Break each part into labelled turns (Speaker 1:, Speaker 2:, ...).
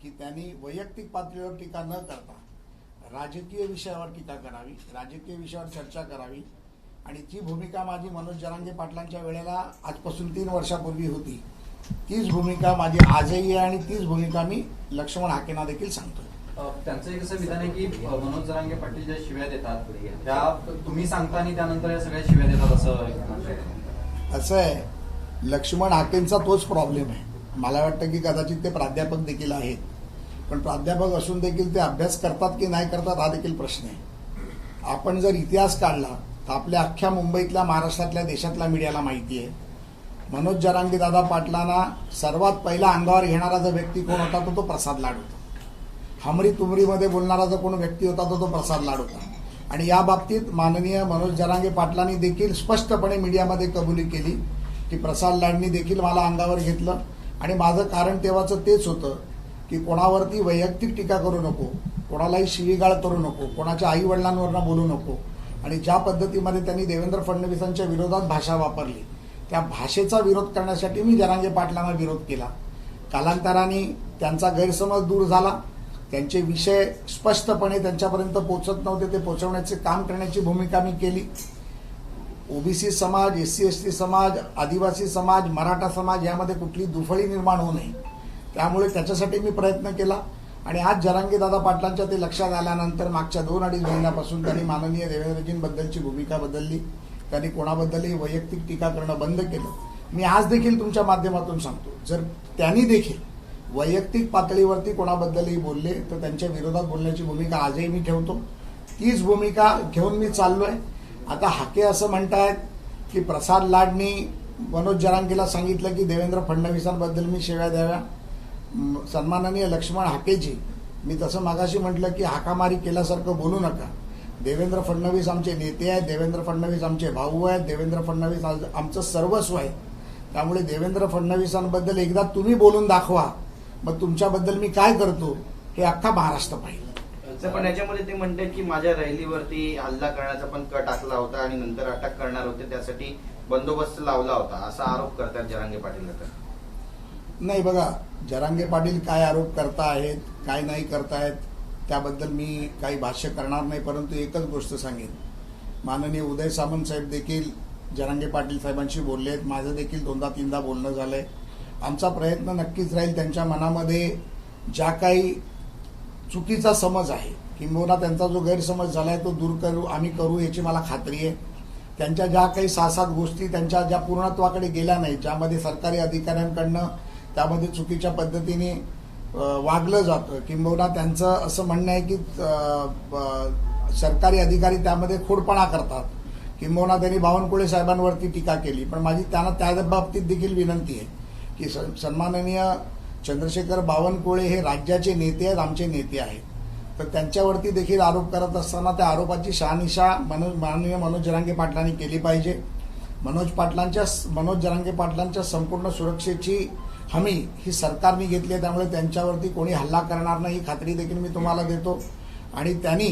Speaker 1: की त्यांनी वैयक्तिक पातळीवर टीका न करता राजकीय विषयावर टीका करावी, राजकीय विषयावर चर्चा करावी आणि जी भूमिका माझी मनोज जरांगे पाटलांच्या वेळेला आजपासून 3 वर्षापूर्वी होती तीच भूमिका माझी आजही आहे आणि तीच भूमिका मी लक्ष्मण हाकेंना देखील सांगतोय.
Speaker 2: त्यांचं एक असं विधान आहे की मनोज जरांगे पाटील ज्या शिव्या देतात त्या तुम्ही सांगता आणि त्यानंतर या सगळ्या शिव्या देतात असं
Speaker 1: आहे. लक्ष्मण हाकेंचा तोच प्रॉब्लेम आहे. मला वाटतं की कदाचित ते प्राध्यापक देखील आहेत, पण प्राध्यापक असून देखील ते अभ्यास करतात की नाही करतात हा देखील प्रश्न आहे. आपण जर इतिहास काढला तर आपल्या अख्ख्या मुंबईतल्या, महाराष्ट्रातल्या, देशातल्या मीडियाला माहिती आहे मनोज जरांगे दादा पाटलांना सर्वात पहिला अंगावर घेणारा जो व्यक्ती कोण होता तो प्रसाद लाड होता. हमरी तुमरीमध्ये बोलणारा जो कोण व्यक्ती होता तो प्रसाद लाड होता. आणि या बाबतीत माननीय मनोज जरांगे पाटलांनी देखील स्पष्टपणे मीडियामध्ये कबुली केली की प्रसाद लाडनी देखील मला अंगावर घेतलं आणि माझं कारण तेव्हाचं तेच होतं की कोणावरती वैयक्तिक टीका करू नको, कोणालाही शिवीगाळ करू नको, कोणाच्या आई वडिलांवरनं बोलू नको. आणि ज्या पद्धतीमध्ये त्यांनी देवेंद्र फडणवीसांच्या विरोधात भाषा वापरली त्या भाषेचा विरोध करण्यासाठी मी जरांगे पाटलांना विरोध केला. कालांतराने त्यांचा गैरसमज दूर झाला, त्यांचे विषय स्पष्टपणे त्यांच्यापर्यंत पोहोचत नव्हते ते पोहोचवण्याचे काम करण्याची भूमिका मी केली. ओबीसी समाज, SC ST समाज, आदिवासी समाज, मराठा समाज यामध्ये कुठली दुफळी निर्माण होऊ नये त्यामुळे त्याच्यासाठी मी प्रयत्न केला. आणि आज जरांगे दादा पाटलांच्या ते लक्षात आल्यानंतर मागच्या 2-2.5 महिन्यापासून त्यांनी माननीय देवेंद्रजींबद्दलची भूमिका बदलली. त्यांनी कोणाबद्दलही वैयक्तिक टीका करणं बंद केलं. मी आज देखील तुमच्या माध्यमातून सांगतो, जर त्यांनी देखील वैयक्तिक पातळीवरती कोणाबद्दलही बोलले तर त्यांच्या विरोधात बोलण्याची भूमिका आजही मी ठेवतो. तीच भूमिका घेऊन मी चाललोय. आता हाके असं म्हणतायत की प्रसाद लाडनी मनोज जरांगेला सांगितलं की देवेंद्र फडणवीसांबद्दल मी शिव्या द्याव्या. सन्माननीय लक्ष्मण हाकेजी, मी तसं मागाशी म्हटलं की हाकामारी केल्यासारखं बोलू नका. देवेंद्र फडणवीस आमचे नेते आहेत, देवेंद्र फडणवीस आमचे भाऊ आहेत, देवेंद्र फडणवीस आमचं सर्वस्व आहे. त्यामुळे देवेंद्र फडणवीसांबद्दल एकदा तुम्ही बोलून दाखवा, मग तुमच्याबद्दल मी काय करतो हे अख्खा महाराष्ट्र पाहिजे.
Speaker 3: पण याच्यामध्ये ते म्हणतात की माझ्या रॅलीवरती हल्ला करण्याचा पण कट आखला होता आणि नंतर अटक करणार होते, त्यासाठी बंदोबस्त लावला होता असा आरोप करतात जरांगे पाटील.
Speaker 1: नाही बघा, जरांगे पाटील काय आरोप करतायत काय नाही करतायत त्याबद्दल मी काही भाष्य करणार नाही, परंतु एकच गोष्ट सांगेन, माननीय उदय सामंत साहेब देखील जरांगे पाटील साहेबांशी बोलले आहेत. माझं देखील 2दा-3दा बोलणं झालंय. आमचा प्रयत्न नक्कीच राहील त्यांच्या मनामध्ये ज्या काही चुकीचा समज आहे किंबहुना त्यांचा जो गैरसमज झालाय तो दूर आम्ही करू याची मला खात्री आहे. त्यांच्या ज्या काही 6-7 गोष्टी त्यांच्या ज्या पूर्णत्वाकडे गेल्या नाहीत, ज्यामध्ये सरकारी अधिकाऱ्यांकडनं त्यामध्ये चुकीच्या पद्धतीने वागलं जातं किंबहुना त्यांचं असं म्हणणं आहे की सरकारी अधिकारी त्यामध्ये खोडपणा करतात किंबहुना त्यांनी बावनकुळे साहेबांवरती टीका केली. पण माझी त्यांना त्या बाबतीत देखील विनंती आहे की सन्माननीय चंद्रशेखर बावनकुळे हे राज्याचे नेते आहेत, आमचे नेते आहेत, तर त्यांच्यावरती देखील आरोप करत असताना त्या आरोपाची शहानिशा माननीय मनोज जरांगे पाटलांनी केली पाहिजे. मनोज जरांगे पाटलांच्या संपूर्ण सुरक्षेची हमी ही सरकारने घेतली आहे, त्यामुळे त्यांच्यावरती कोणी हल्ला करणार नाही ही खात्री देखील मी तुम्हाला देतो. आणि त्यांनी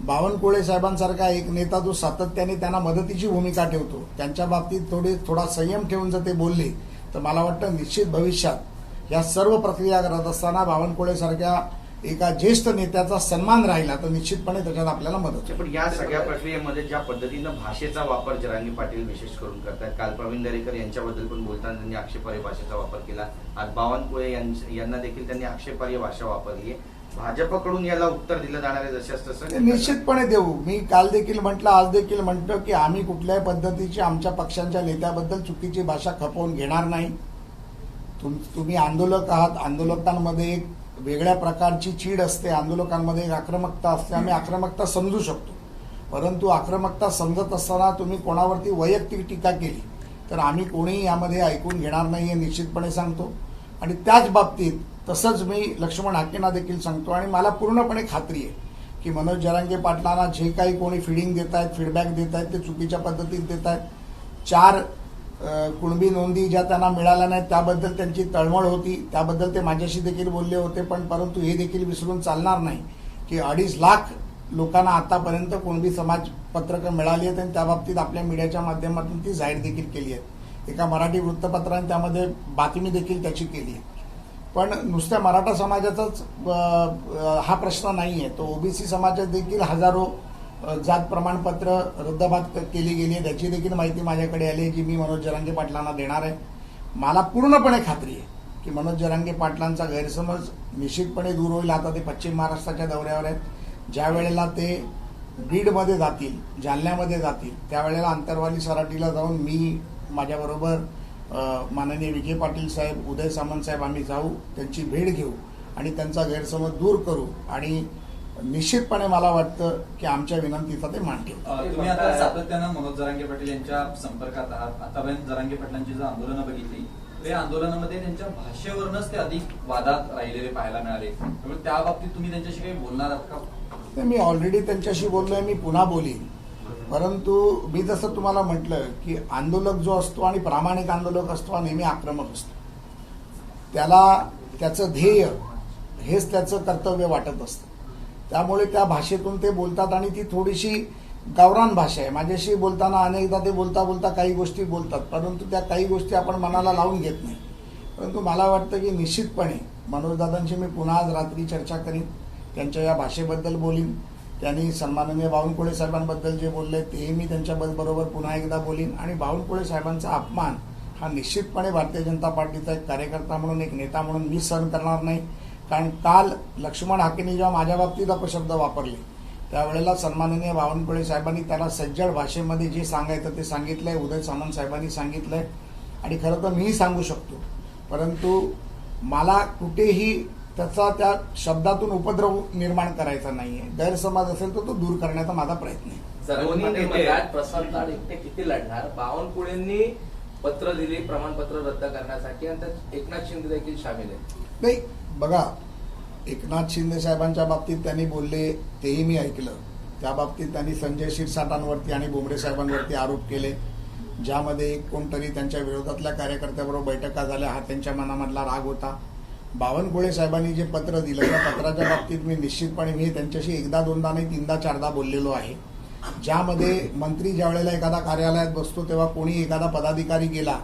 Speaker 1: बावनकुळे साहेबांसारखा एक नेता जो सातत्याने त्यांना मदतीची भूमिका ठेवतो त्यांच्या बाबतीत थोडा संयम ठेवून जर ते बोलले तर मला वाटतं निश्चित भविष्यात या सर्व प्रक्रिया करत असताना बावनकुळे सारख्या एका ज्येष्ठ नेत्याचा सन्मान राहिला तर निश्चितपणे त्याच्यात आपल्याला मदत होईल.
Speaker 3: पण या सगळ्या प्रक्रियेमध्ये ज्या पद्धतीनं भाषेचा वापर जरांगे पाटील विशेष करून करतात, काल प्रवीण दरेकर यांच्याबद्दल पण बोलताना त्यांनी आक्षेपार्ह भाषेचा वापर केला, आज बावनकुळे यांना देखील त्यांनी आक्षेपार्ह भाषा वापरली आहे. भाजपकडून याला उत्तर दिलं जाणार आहे जसे तसं
Speaker 1: निश्चितपणे देऊ. मी काल देखील म्हटलं, आज देखील म्हणतो की आम्ही कुठल्याही पद्धतीची आमच्या पक्षांच्या नेत्याबद्दल चुकीची भाषा खपवून घेणार नाही. तुम्ही आंदोलक आहात, आंदोलकांमध्ये एक वेगळ्या प्रकारची चीड असते, आंदोलकांमध्ये एक आक्रमकता असते, आम्ही आक्रमकता समजू शकतो, परंतु आक्रमकता समजत असताना तुम्ही कोणावरती वैयक्तिक टीका केली तर आम्ही कोणीही यामध्ये ऐकून घेणार नाही हे निश्चितपणे सांगतो. आणि त्याच बाबतीत तसंच मी लक्ष्मण हाकेंना देखील सांगतो आणि मला पूर्णपणे खात्री आहे की मनोज जरांगे पाटलांना जे काही कोणी फीडिंग देत आहेत, फीडबॅक देत आहेत ते चुकीच्या पद्धतीत देत आहेत. 4 कुणबी नोंदी ज्या त्यांना मिळाल्या नाहीत त्याबद्दल त्यांची तळमळ होती, त्याबद्दल ते माझ्याशी देखील बोलले होते. पण परंतु हे देखील विसरून चालणार नाही की 2.5 लाख लोकांना आतापर्यंत कुणबी समाज पत्रकं मिळाली आहेत आणि त्याबाबतीत आपल्या मीडियाच्या माध्यमातून ती जाहीर देखील केली आहे. एका मराठी वृत्तपत्राने त्यामध्ये बातमी देखील त्याची केली आहे. पण नुसत्या मराठा समाजाचाच हा प्रश्न नाही आहे, तो ओबीसी समाजात देखील हजारो जात प्रमाणपत्र रद्दबाद केली गेली आहे. त्याची देखील माहिती माझ्याकडे आली आहे, जी मी मनोज जरांगे पाटलांना देणार आहे. मला पूर्णपणे खात्री आहे की मनोज जरांगे पाटलांचा गैरसमज निश्चितपणे दूर होईल. आता ते पश्चिम महाराष्ट्राच्या दौऱ्यावर आहेत. ज्या वेळेला ते बीडमध्ये जातील, जालन्यामध्ये जातील, त्यावेळेला अंतरवाली सराटीला जाऊन मी माझ्याबरोबर माननीय विखे पाटील साहेब, उदय सामंत साहेब आम्ही जाऊ, त्यांची भेट घेऊ आणि त्यांचा गैरसमज दूर करू आणि निश्चितपणे मला वाटतं की आमच्या विनंतीचा ते मान ठेवतील.
Speaker 2: तुम्ही आता सातत्यानं मनोज जरांगे पाटील यांच्या संपर्कात आहात. आतापर्यंत जरांगे पाटलांची जर आंदोलनं बघितली ते आंदोलनामध्ये त्यांच्या भाषेवरूनच ते अधिक वादात राहिलेले पाहायला मिळाले. त्यामुळे त्या बाबतीत तुम्ही त्यांच्याशी काही बोलणार आहात का?
Speaker 1: मी ऑलरेडी त्यांच्याशी बोललोय, मी पुन्हा बोलीन. परंतु मी जसं तुम्हाला म्हटलं की आंदोलक जो असतो आणि प्रामाणिक आंदोलक असतो हा नेहमी आक्रमक असतो. त्याला त्याचं ध्येय हेच त्याचं कर्तव्य वाटत असतं. त्यामुळे त्या भाषेतून ते बोलतात आणि ती थोडीशी गावरान भाषा आहे. माझ्याशी बोलताना अनेकदा ते बोलता बोलता काही गोष्टी बोलतात, परंतु त्या काही गोष्टी आपण मनाला लावून घेत नाही. परंतु मला वाटतं की निश्चितपणे मनोजदादांशी मी पुन्हा आज रात्री चर्चा करीन, त्यांच्या या भाषेबद्दल बोलीन. त्यांनी सन्माननीय बावनकुळे साहेबांबद्दल जे बोलले तेही मी त्यांच्याबरोबर पुन्हा एकदा बोलीन. आणि बावनकुळे साहेबांचा अपमान हा निश्चितपणे भारतीय जनता पार्टीचा एक कार्यकर्ता म्हणून, एक नेता म्हणून मी सहन करणार नाही. कारण काल लक्ष्मण हाकेंनी जेव्हा माझ्या बाबतीत अपशब्द वापरले त्यावेळेला सन्माननीय बावनकुळे साहेबांनी त्याला सज्जड भाषेमध्ये जे सांगायचं ते सांगितलंय, उदय सामंत साहेबांनी सांगितलंय आणि खरं तर मीही सांगू शकतो. परंतु मला कुठेही त्याचा त्या शब्दातून उपद्रव निर्माण करायचा नाहीये. गैरसमज असेल तर तो दूर करण्याचा माझा प्रयत्न आहे.
Speaker 4: प्रसाद लाड एकटे किती लढणार? बावनकुळेंनी पत्र दिले प्रमाणपत्र रद्द करण्यासाठी आणि त्यात एकनाथ शिंदे देखील सामील आहे.
Speaker 1: नाही बघा, एकनाथ शिंदे साहेबांच्या बाबतीत त्यांनी बोलले तेही मी ऐकलं. त्या बाबतीत त्यांनी संजय क्षीरसाटांवरती आणि बोंबडे साहेबांवरती आरोप केले, ज्यामध्ये कोणतरी त्यांच्या विरोधातल्या कार्यकर्त्याबरोबर बैठका झाल्या, हा त्यांच्या मनामधला राग होता. बावनकुळे साहेबांनी जे पत्र दिलं त्या पत्राच्या बाबतीत मी निश्चितपणे मी त्यांच्याशी एकदा दोनदा नाही तीनदा चारदा बोललेलो आहे. ज्यामध्ये मंत्री ज्या वेळेला एखादा कार्यालयात बसतो तेव्हा कोणी एखादा पदाधिकारी गेला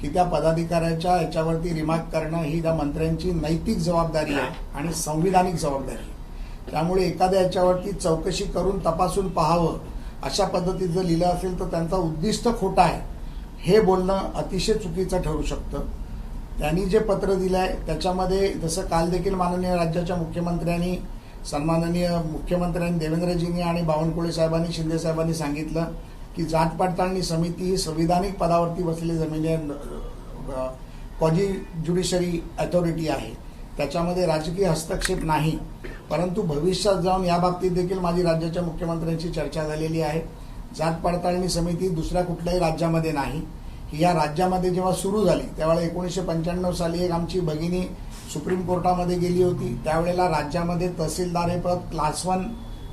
Speaker 1: की त्या पदाधिकाऱ्याच्या याच्यावरती रिमार्क करणं ही त्या मंत्र्यांची नैतिक जबाबदारी आहे आणि संविधानिक जबाबदारी आहे. त्यामुळे एखाद्या याच्यावरती चौकशी करून तपासून पाहावं अशा पद्धतीत जर लिहिलं असेल तर त्यांचा उद्दिष्ट खोटा आहे हे बोलणं अतिशय चुकीचं ठरू शकतं. त्यांनी जे पत्र दिलंय त्याच्यामध्ये जसं काल देखील माननीय राज्याच्या मुख्यमंत्र्यांनी, सन्माननीय मुख्यमंत्र्यांनी देवेंद्रजींनी आणि बावनकुळे साहेबांनी, शिंदे साहेबांनी सांगितलं की जात पडताळणी समिती ही संविधानिक पदावरती बसलेली जमिनी क्वाजी ज्युडिशरी अथॉरिटी आहे, त्याच्यामध्ये राजकीय हस्तक्षेप नाही. परंतु भविष्यात जाऊन या बाबतीत देखील माझी राज्याच्या मुख्यमंत्र्यांशी चर्चा झालेली आहे. जात पडताळणी समिती दुसऱ्या कुठल्याही राज्यामध्ये नाही. ही या राज्यामध्ये जेव्हा सुरू झाली त्यावेळेला 1995 साली एक आमची भगिनी सुप्रीम कोर्टामध्ये गेली होती. त्यावेळेला राज्यामध्ये तहसीलदार हे पद क्लास 1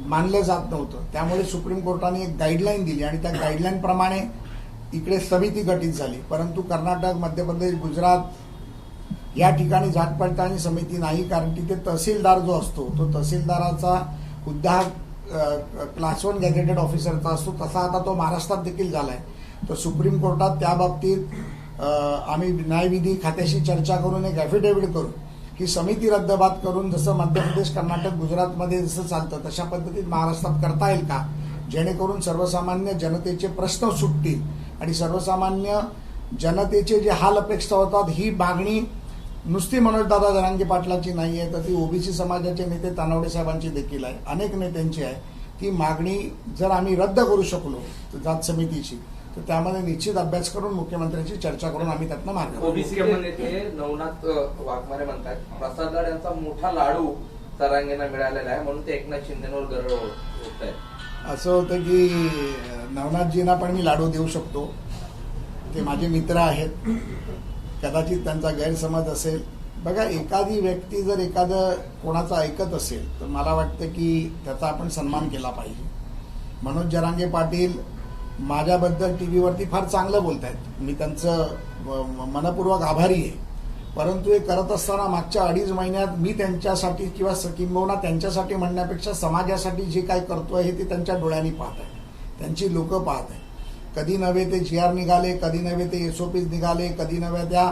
Speaker 1: मानलं जात नव्हतं. त्यामुळे सुप्रीम कोर्टाने एक गाईडलाईन दिली आणि त्या गाईडलाईन प्रमाणे इकडे समिती गठीत झाली. परंतु कर्नाटक, मध्य प्रदेश, गुजरात या ठिकाणी जात पडताळणी समिती नाही, कारण तिथे तहसीलदार जो असतो तो तहसीलदाराचा हुद्दा क्लास 1 गॅझेटेड ऑफिसरचा असतो. तसा आता तो महाराष्ट्रात देखील झालाय. तर सुप्रीम कोर्टात त्या बाबतीत आम्ही न्यायविधी खात्याशी चर्चा करून एक ॲफिडेव्हिट करू की समिती रद्दबाद करून जसं मध्य प्रदेश, कर्नाटक, गुजरातमध्ये जसं चालतं तशा पद्धतीत महाराष्ट्रात करता येईल का, जेणेकरून सर्वसामान्य जनतेचे प्रश्न सुटतील आणि सर्वसामान्य जनतेचे जे हाल अपेक्षा होतात ही मागणी नुसती मनोजदादा जरांगे पाटलाची नाही आहे, तर ती ओबीसी समाजाचे नेते तानावडे साहेबांची देखील आहे, अनेक नेत्यांची आहे. ती मागणी जर आम्ही रद्द करू शकलो जात समितीची तर त्यामध्ये निश्चित अभ्यास करून मुख्यमंत्र्यांची चर्चा करून आम्ही त्यातनं मार्ग
Speaker 4: ओबीसी नेते नवनाथ वाघमारे म्हणतात प्रसाद लाड यांचा मोठा लाडू जरांगेंना मिळालेला आहे म्हणून ते एकनाथ शिंदेवर गर्व होत आहे.
Speaker 1: असं होतं की नवनाथजींना पण मी लाडू देऊ शकतो, ते माझे मित्र आहेत. कदाचित त्यांचा गैरसमज असेल. बघा, एखादी व्यक्ती जर एखादं कोणाचं ऐकत असेल तर मला वाटतं की त्याचा आपण सन्मान केला पाहिजे. मनोज जरांगे पाटील माझ्याबद्दल टीव्हीवरती फार चांगलं बोलतायत, मी त्यांचं मनपूर्वक आभारी आहे. परंतु हे करत असताना मागच्या 2.5 महिन्यात मी त्यांच्यासाठी किंवा किंबहुना त्यांच्यासाठी म्हणण्यापेक्षा समाजासाठी जे काय करतोय हे ते त्यांच्या डोळ्यांनी पाहत आहे, त्यांची लोक पाहत आहे. कधी नव्हे ते GR निघाले, कधी नव्हे ते SOPs निघाले, कधी नव्हे त्या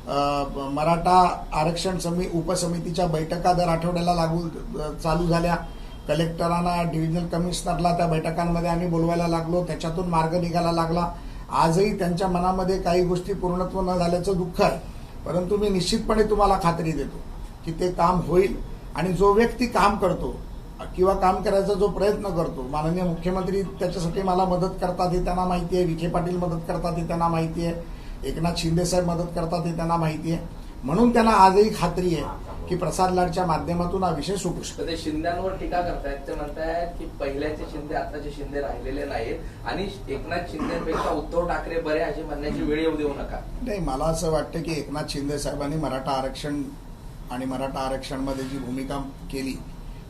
Speaker 1: मराठा आरक्षण उपसमितीच्या बैठका दर आठवड्याला चालू झाल्या. कलेक्टरांना, डिव्हिजनल कमिशनरला त्या बैठकांमध्ये आम्ही बोलवायला लागलो. त्याच्यातून मार्ग निघायला लागला. आजही त्यांच्या मनामध्ये काही गोष्टी पूर्णत्व न झाल्याचं दुःख आहे, परंतु मी निश्चितपणे तुम्हाला खात्री देतो की ते काम होईल. आणि जो व्यक्ती काम करतो किंवा काम करायचा जो प्रयत्न करतो, माननीय मुख्यमंत्री त्याच्यासाठी मला मदत करतात हे त्यांना माहिती आहे, विखे पाटील मदत करतात हे त्यांना माहिती आहे, एकनाथ शिंदे साहेब मदत करतात हे त्यांना माहिती आहे. म्हणून त्यांना आजही खात्री आहे की प्रसाद लाडच्या माध्यमातून हा विषय सुटू शकतो.
Speaker 4: ते शिंद्यांवर टीका करतायत. ते म्हणतायत की पहिल्याचे शिंदे आताचे शिंदे राहिलेले नाहीत आणि एकनाथ शिंदेपेक्षा उद्धव ठाकरे बरे अशी म्हणण्याची वेळ येऊ देऊ नका.
Speaker 1: नाही, मला असं वाटतं की एकनाथ शिंदे साहेबांनी मराठा आरक्षण आणि मराठा आरक्षणमध्ये जी भूमिका केली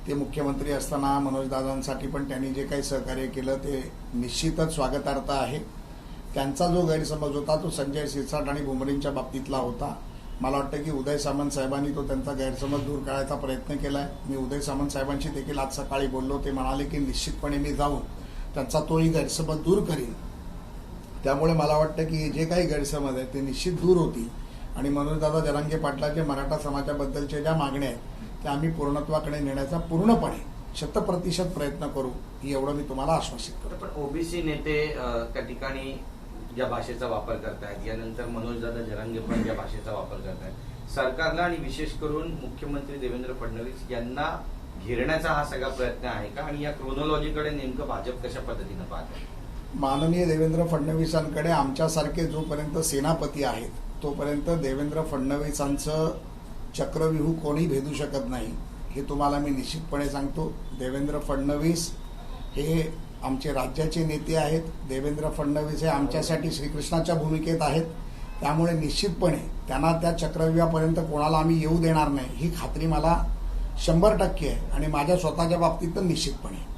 Speaker 1: ते मुख्यमंत्री असताना मनोजदादांसाठी पण त्यांनी जे काही सहकार्य केलं ते निश्चितच स्वागतार्थ आहे. त्यांचा जो गैरसमज होता तो संजय शिरसाट आणि भुमरेंच्या बाबतीतला होता. मला वाटतं की उदय सामंत साहेबांनी तो त्यांचा गैरसमज दूर करायचा प्रयत्न केलाय. मी उदय सामंत साहेबांशी देखील आज सकाळी बोललो. ते म्हणाले की निश्चितपणे मी जाऊन त्यांचा तोही गैरसमज दूर करीन. त्यामुळे मला वाटतं की जे काही गैरसमज आहे ते निश्चित दूर होतील आणि मनोजदादा जरांगे पाटलाचे मराठा समाजाबद्दलच्या ज्या मागण्या आहेत त्या आम्ही पूर्णत्वाकडे नेण्याचा पूर्णपणे 100% प्रयत्न करू, एवढं मी तुम्हाला आश्वासित करतो.
Speaker 3: पण ओबीसी नेते त्या ठिकाणी ज्या भाषेचा वापर करतायत, यानंतर मनोजदादा जरांगे पण ज्या भाषेचा वापर करतायत, सरकारला आणि विशेष करून मुख्यमंत्री देवेंद्र फडणवीस यांना घेरण्याचा हा सगळा प्रयत्न आहे का? आणि या क्रोनॉलॉजीकडे नेमकं भाजप कशा पद्धतीनं पाहत?
Speaker 1: माननीय देवेंद्र फडणवीसांकडे आमच्यासारखे जोपर्यंत सेनापती आहेत तोपर्यंत देवेंद्र फडणवीसांचं चक्रव्यूह कोणी भेदू शकत नाही, हे तुम्हाला मी निश्चितपणे सांगतो. देवेंद्र फडणवीस हे आमचे राज्याचे नेते आहेत. देवेंद्र फडणवीस हे आमच्यासाठी श्रीकृष्णाच्या भूमिकेत आहेत. त्यामुळे निश्चितपणे त्यांना त्या चक्रव्यूहापर्यंत कोणाला आम्ही येऊ देणार नाही ही खात्री मला 100% आहे आणि माझ्या स्वतःच्या बाबतीत तर निश्चितपणे.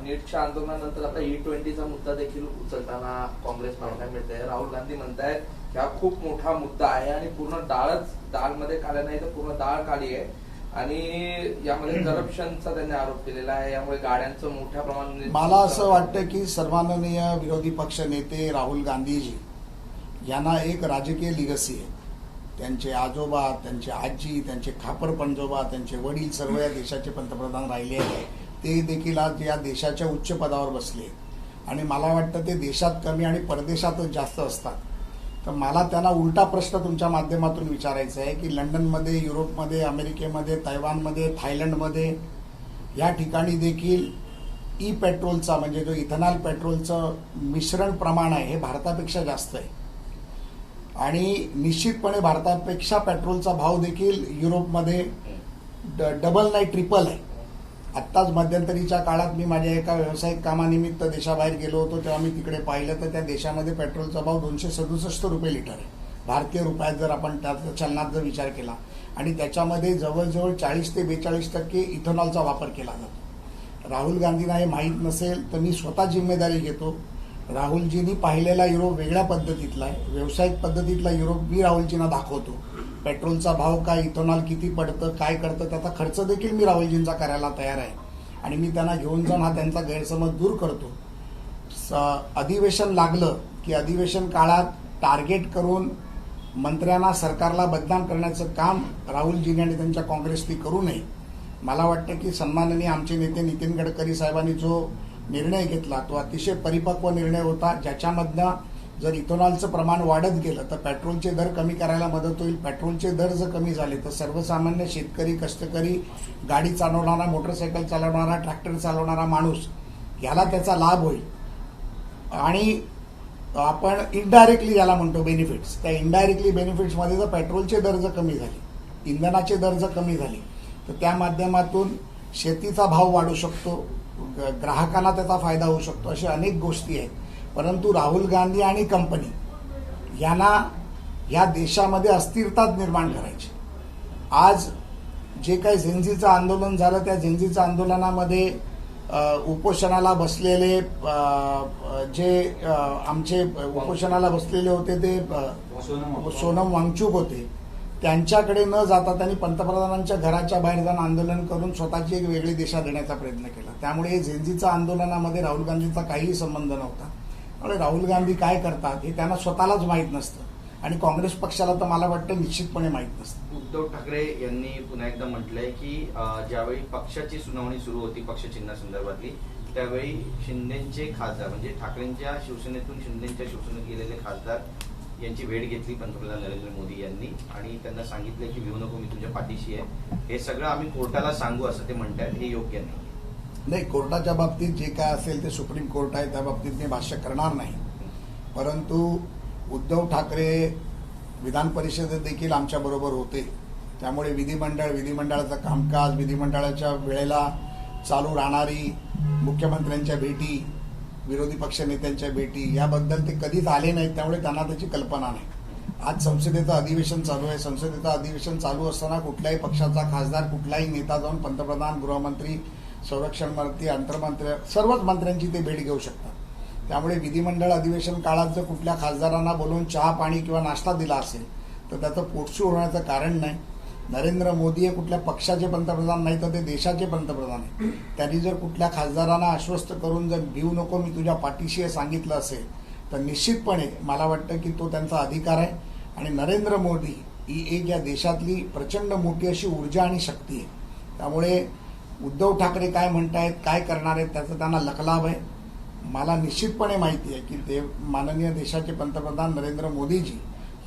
Speaker 4: नीटच्या आंदोलनानंतर आता E20चा मुद्दा देखील उचलताना काँग्रेस पाहायला मिळते. राहुल गांधी म्हणतायत की हा खूप मोठा मुद्दा आहे आणि पूर्ण डाळमध्ये काढला नाही तर पूर्ण डाळ काढली आहे आणि यामध्ये करप्शनचा त्यांनी आरोप केलेला आहे. यामुळे गाड्यांचं मोठ्या प्रमाणात.
Speaker 1: मला असं वाटतं की सर्वमाननीय विरोधी पक्ष नेते राहुल गांधीजी यांना एक राजकीय लिगसी आहे. त्यांचे आजोबा, त्यांचे आजी, त्यांचे खापर पंजोबा, त्यांचे वडील सर्व या देशाचे पंतप्रधान राहिले आहेत. ते देखील आज या देशाच्या उच्च पदावर बसले आणि मला वाटतं ते देशात कमी आणि परदेशातच जास्त असतात. तर मला त्यांना उलटा प्रश्न तुमच्या माध्यमातून विचारायचा आहे की लंडनमध्ये, युरोपमध्ये, अमेरिकेमध्ये, तैवानमध्ये, थायलंडमध्ये या ठिकाणी देखील ई पेट्रोलचा म्हणजे जो इथेनॉल पेट्रोलचं मिश्रण प्रमाण आहे हे भारतापेक्षा जास्त आहे आणि निश्चितपणे भारतापेक्षा पेट्रोलचा भाव देखील युरोपमध्ये डबल नाही ट्रिपल आहे. आत्ताच मध्यंतरीच्या काळात मी माझ्या एका व्यावसायिक कामानिमित्त देशाबाहेर गेलो होतो तेव्हा मी तिकडे पाहिलं तर त्या देशामध्ये पेट्रोलचा भाव 267 रुपये लिटर आहे भारतीय रुपयात जर आपण त्या चलनात जर विचार केला आणि त्याच्यामध्ये जवळजवळ 40 ते 42% इथेनॉलचा वापर केला जातो. राहुल गांधींना हे माहीत नसेल तर मी स्वतः जिम्मेदारी घेतो. राहुलजींनी पाहिलेला युरोप वेगळ्या पद्धतीतला आहे, व्यावसायिक पद्धतीतला युरोप मी राहुलजींना दाखवतो. पेट्रोलचा भाव काय, इथेनॉल किती पडतं, काय करतं त्याचा खर्च देखील मी राहुलजींचा करायला तयार आहे आणि मी त्यांना घेऊन जाऊन हा त्यांचा गैरसमज दूर करतो. अधिवेशन लागलं की अधिवेशन काळात टार्गेट करून मंत्र्यांना, सरकारला बदनाम करण्याचं काम राहुलजींनी आणि त्यांच्या काँग्रेसने करू नये. मला वाटतं की सन्माननीय आमचे नेते नितीन गडकरी साहेबांनी जो निर्णय घेतला तो अतिशय परिपक्व निर्णय होता, ज्याच्यामधनं जर इथेनॉलचं प्रमाण वाढत गेलं तर पेट्रोलचे दर कमी करायला मदत होईल. पेट्रोलचे दर जर कमी झाले तर सर्वसामान्य शेतकरी, कष्टकरी, गाडी चालवणारा, मोटरसायकल चालवणारा, ट्रॅक्टर चालवणारा माणूस याला त्याचा लाभ होईल. आणि आपण इनडायरेक्टली ज्याला म्हणतो बेनिफिट्स, त्या इनडायरेक्टली बेनिफिट्समध्ये जर पेट्रोलचे दर जर कमी झाले, इंधनाचे दर जर कमी झाले तर त्या माध्यमातून शेतीचा भाव वाढू शकतो, ग्राहकांना त्याचा फायदा होऊ शकतो. अशा अनेक गोष्टी आहेत. परंतु राहुल गांधी आणि कंपनी यांना या देशामध्ये अस्थिरताच निर्माण करायची. आज जे काही झेंझीचं आंदोलन झालं त्या झेंझीच्या आंदोलनामध्ये उपोषणाला बसलेले जे आमचे उपोषणाला बसलेले होते ते सोनम वांगचुक होते, त्यांच्याकडे न जाता त्यांनी पंतप्रधानांच्या घराच्या बाहेर जाऊन आंदोलन करून स्वतःची एक वेगळी दिशा देण्याचा प्रयत्न केला. त्यामुळे झेंझीच्या आंदोलनामध्ये राहुल गांधींचा काहीही संबंध नव्हता. त्यामुळे राहुल गांधी काय करतात हे त्यांना स्वतःलाच माहीत नसतं. आणि काँग्रेस पक्षाला तर मला वाटतं निश्चितपणे माहीत नसतं.
Speaker 3: उद्धव ठाकरे यांनी पुन्हा एकदा म्हटलंय की ज्यावेळी पक्षाची सुनावणी सुरू होती पक्ष चिन्हासंदर्भातली त्यावेळी शिंदेचे खासदार म्हणजे ठाकरेंच्या शिवसेनेतून शिंदेच्या शिवसेनेत गेलेले खासदार यांची भेट घेतली पंतप्रधान नरेंद्र मोदी यांनी आणि त्यांना सांगितलं की भिवू नको मी तुझ्या पाठीशी आहे. हे सगळं आम्ही कोर्टाला सांगू असं ते म्हणतात. हे योग्य नाही.
Speaker 1: नाही, कोर्टाच्या बाबतीत जे काय असेल ते सुप्रीम कोर्ट आहे, त्या बाबतीत मी भाष्य करणार नाही. परंतु उद्धव ठाकरे विधान परिषदेत देखील आमच्याबरोबर होते. त्यामुळे विधिमंडळाचं कामकाज, विधिमंडळाच्या वेळेला चालू राहणारी मुख्यमंत्र्यांच्या भेटी, विरोधी पक्षनेत्यांच्या भेटी याबद्दल ते कधीच आले नाहीत. त्यामुळे त्यांना त्याची कल्पना नाही. आज संसदेचं अधिवेशन चालू आहे. संसदेचं अधिवेशन चालू असताना कुठल्याही पक्षाचा खासदार, कुठलाही नेता जाऊन पंतप्रधान, गृहमंत्री, संरक्षण मंत्री, अंतर्मंत्री सर्वच मंत्र्यांची ते भेट घेऊ शकतात. त्यामुळे विधिमंडळ अधिवेशन काळात जर कुठल्या खासदारांना बोलवून चहा पाणी किंवा नाश्ता दिला असेल तर त्याचं पोटसूळ होण्याचं कारण नाही. नरेंद्र मोदी हे कुठल्या पक्षाचे पंतप्रधान नाही तर ते देशाचे पंतप्रधान आहे. त्यांनी जर कुठल्या खासदारांना आश्वस्त करून जर भिवू नको मी तुझ्या पाठीशी हे सांगितलं असेल तर निश्चितपणे मला वाटतं की तो त्यांचा अधिकार आहे. आणि नरेंद्र मोदी ही एक या देशातली प्रचंड मोठी अशी ऊर्जा आणि शक्ती आहे. त्यामुळे उद्धव ठाकरे काय म्हणतायत, काय करणार आहेत त्याचा त्यांना लखलाभ आहे. मला निश्चितपणे माहिती आहे की ते माननीय देशाचे पंतप्रधान नरेंद्र मोदीजी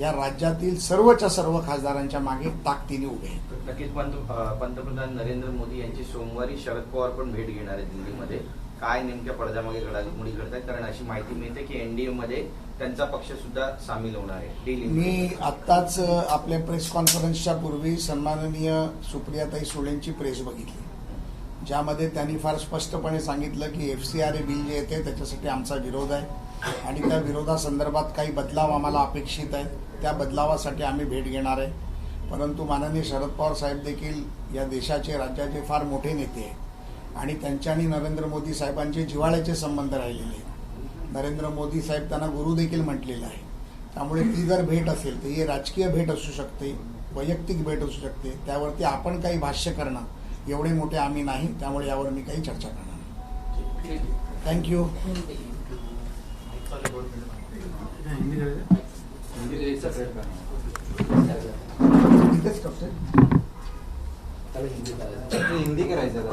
Speaker 1: या राज्यातील सर्वच्या सर्व खासदारांच्या मागे ताकदीने उभे आहेत.
Speaker 3: नक्कीच पंतप्रधान नरेंद्र मोदी यांची सोमवारी शरद पवार पण भेट घेणार आहे दिल्लीमध्ये. काय नेमक्या पडद्यामागे घडामोडी घडत आहेत? कारण अशी माहिती मिळते की एनडीए मध्ये त्यांचा पक्ष सुद्धा सामील होणार आहे.
Speaker 1: मी आत्ताच आपल्या प्रेस कॉन्फरन्सच्या पूर्वी सन्माननीय सुप्रियाताई सुळेंची प्रेस बघितली, ज्यामध्ये त्यांनी फार स्पष्टपणे सांगितलं की FCRA बिल जे येते त्याच्यासाठी आमचा विरोध आहे आणि त्या विरोधासंदर्भात काही बदलाव आम्हाला अपेक्षित आहेत. त्या बदलावासाठी आम्ही भेट घेणार आहे. परंतु माननीय शरद पवार साहेब देखील या देशाचे, राज्याचे फार मोठे नेते आहेत आणि त्यांच्या आणि नरेंद्र मोदी साहेबांचे जिव्हाळ्याचे संबंध राहिलेले आहेत. नरेंद्र मोदी साहेब त्यांना गुरु देखील म्हटलेलं आहे. त्यामुळे ती जर भेट असेल तर ही राजकीय भेट असू शकते, वैयक्तिक भेट असू शकते. त्यावरती आपण काही भाष्य करणं एवढे मोठे आम्ही नाही. त्यामुळे यावर मी काही चर्चा करणार नाही. थँक्यू. इथेच करतोय.
Speaker 5: हिंदी करायचं